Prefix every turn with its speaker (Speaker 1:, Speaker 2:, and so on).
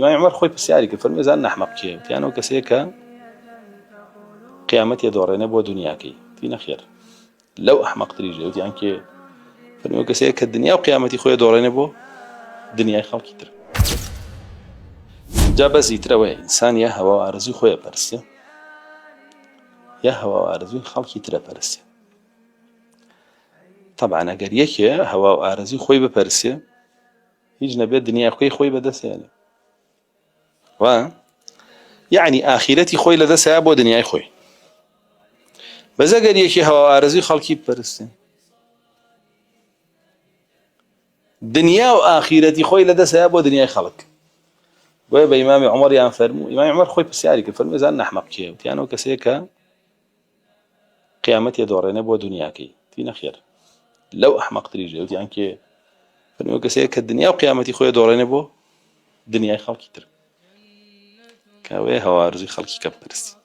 Speaker 1: إمام عمر خوي بسیاری کرد فەرمووی زان نەحمەق کێیە وتیانەوە کەسەیە کە قیامەتی دۆڕێنێ بۆ دنیاکەی تی نەخێر لەو ئەحمەقتری ژێ وتیان کێ فەرمووی کەسەیە کە دنیا و قیامەتی خۆی دۆڕێنێ بۆ دنیای خەڵکی تر. جا بەس ئیترەوەی ئینسان یا هەوا و ئارەزوی خۆیە پەرستێ یا هەوا و ئارەزوی خەڵکی ترە پەرستێ. طبعا ئەگەر یەکێ هەوا و ئارەزوی خۆی بپەرسێ هیچ نەبێت دنیای خۆی بەدەستێنێ وا یعنی ئاخیرەتی خۆی لەدەستایە بۆ دنیای خۆی. بەس ئەگەر یەکی هەوا و ئارەزوی خەڵکی بپەرستێ دنیا و ئاخیرەتی خۆی لەدەستایە بۆ دنیای خەڵک. بۆیە بە ئیمامی عومەریان فەرموو ئیمامی عومەر خۆی پرسیاری کرد فەرمووی زان نەحمەق کێیە وتیانەوە کەسەیە کە قیامەتی دۆڕێنێ بۆ دنیاکەی تی نەخێر لەو ئەحمەقتری ژێ وتیان کێ فەرمووی کەسەیە کە دنیا و قیامەتی خۆی دۆڕێنێ بۆ دنیای خەڵکی تر کەوێ هەوا و ئارەزوی خەڵکی کە بپەرستی.